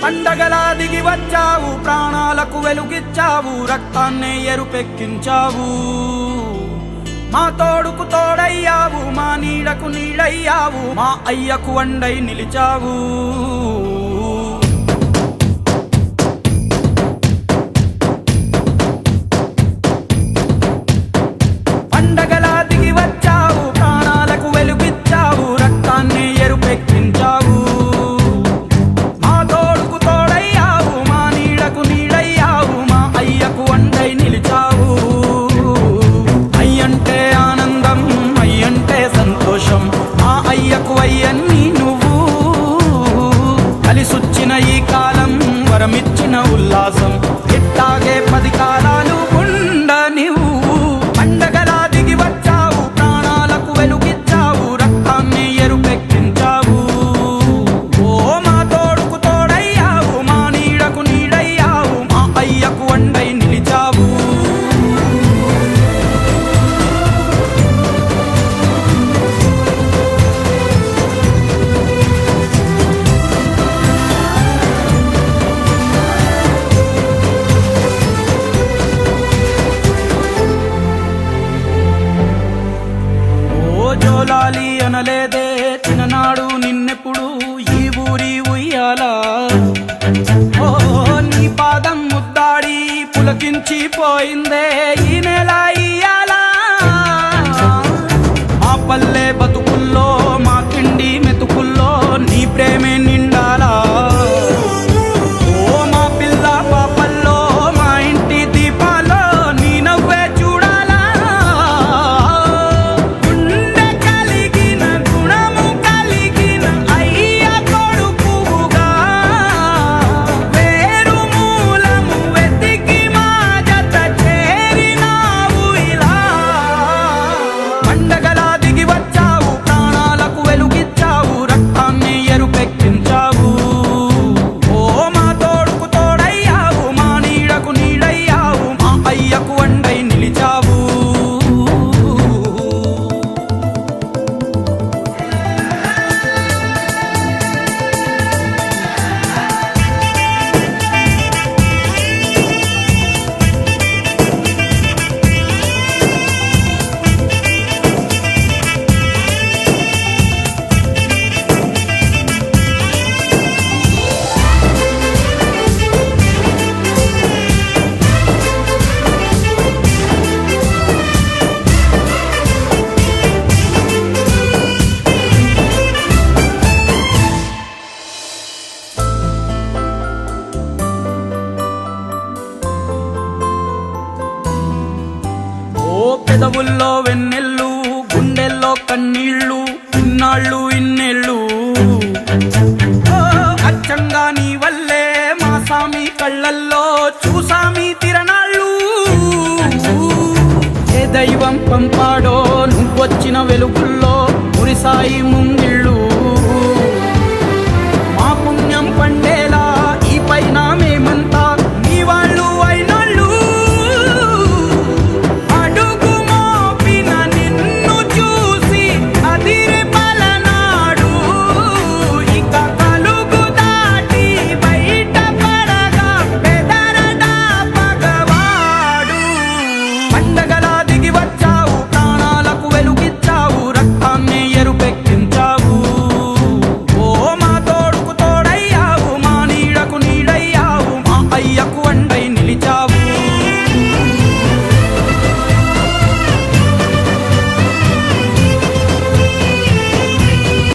పండగలా దిగి వచ్చావు, ప్రాణాలకు వెలుగిచ్చావు, రక్తాన్నే ఎరుపెక్కించావు. మా తోడుకు తోడయ్యావు, మా నీడకు నీడయ్యావు, మా అయ్యకు వండై నిలిచావు. పండగలా దిగి వచ్చావు, ప్రాణాలకు వెలుగిచ్చావు, రక్తాన్నే ఎరుపెక్కించావు. మా తోడుకు తోడయ్యావు, మా నీడకు నీడయ్యావు, మా అయ్యకు వండై నిలిచావు. అయ్యంటే ఆనందం, అయ్యంటే సంతోషం, మా అయ్యకు అయ్యన్ని నువ్వు. కలిసొచ్చిన ఈ కాలం వరమిచ్చిన ఉల్లాసం, ఇట్టాగే 10 కాలాలు ఉండనివ్వు. పండగలా దిగి వచ్చావు, ప్రాణాలకు వెలుగిచ్చావు, రక్తాన్ని ఎరుపెక్కించావు. ఓ మా తోడుకు తోడయ్యావు, మా నీడకు నీడయ్యావు, మా అయ్యకు వండై నిలిచావు. జోలాలి అనలేదే చిన్ననాడు నిన్నెప్పుడు ఈ ఊరి ఉయ్యాలా. ఓ నీ పాదం ముద్దాడి పులకించి పోయిందే ఈ నెల ఇయ్యాలా. మా పల్లె బతుకుల్లో, మా తిండి మెతుకుల్లో నీ ప్రేమే నిండాలా. ఓ మా పిల్ల పాపల్లో, మా ఇంటి దీపాల్లో నీ నవ్వే చూడాలా. గుండె కలిగిన గుణము కలిగిన అయ్య కొడుకుగా, వేరు మూలము వెతికి మా జత చేరినావు ఇలా. పండగలా దిగి వచ్చావు, ప్రాణాలకు వెలుగిచ్చావు, రక్తాన్ని ఎరుపెక్కించావు. ఓ మా తోడుకు తోడయ్యావు, మా నీడకు నీడయ్యావు, మా అయ్యకు వండై నిలిచావు. ఓ పెదవుల్లో వెన్నెల్లు, గుండెల్లో కన్నీళ్ళు, ఇన్నాళ్ళు ఇన్నేళ్ళు. ఓ అచ్చంగా నీ వల్లే మా సామి కళ్ళల్లో చూసామి తిరణాళ్ళు. ఏ దైవం పంపాడో నువ్వొచ్చిన వెలుగుల్లో మురిసాయి ముంగిళ్ళు. మా పుణ్యం పండేలా ఈ పైన మేమంతా నీ వాళ్ళు అయినాళ్ళు. అడుగు మోపిన నిన్ను చూసి అదిరి పలనాడు, ఇక కలుగు దాటి బయట పడగా బెదరడా పగవాడు. పండగలా దిగి వచ్చావు, ప్రాణాలకు వెలుగిచ్చావు, రక్తాన్ని ఎరుపెక్కించావు. ఓ మా తోడుకు తోడయ్యావు, మా నీడకు నీడయ్యావు, మా అయ్యకు వండై నిలిచావు.